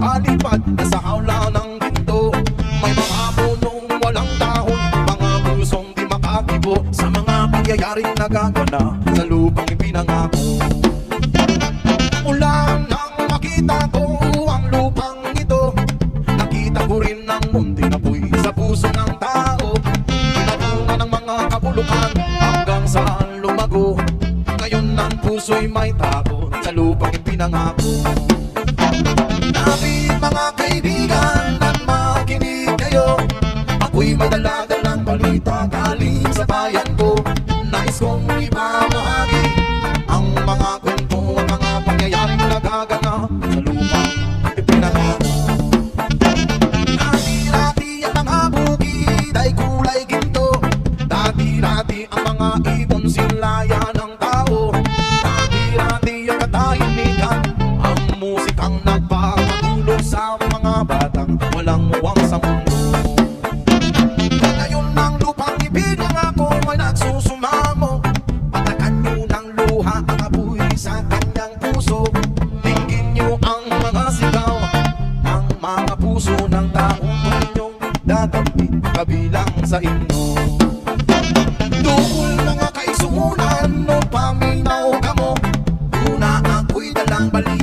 makalipad na sa hawla ng ginto. May mga punong walang dahon, mga pusong di makakibo sa mga pangyayaring nagagana sa lupang ipinangako. Mula nang makita ko ang lupang ito, nakita ko rin ang munting apoy sa puso ng tao. Pinaguna ng mga kabulukan hanggang saan lumago. Ngayon ang puso'y may takot sa lupang ipinangako. Nabi mga kaibigan at makinig kayo, ako'y may daladalang balita galing sa bayan ko. Nais kong ibabahagi ang mga kwento at mga pangyayaring nagagana sa lupang ipinangako. Dati-dati ang mga bukid ay kulay ginto. Dati-dati ang mga ibon silayan ng tao. Dati-dati ang katahimikan, ang musikang nagpapatulog sa mga batang walang muwang sa mundo. Ngayon ang lupang ipinangako ay nagsusumamo. Patakan nyo ng luha ang apoy sa kanyang puso. Tingin nyo ang mga sigaw ng mga puso ng taong inyong dadamit kabilang sa inyo. Dukol mga kaisunan o paminaw kamo, una ako'y dalang balik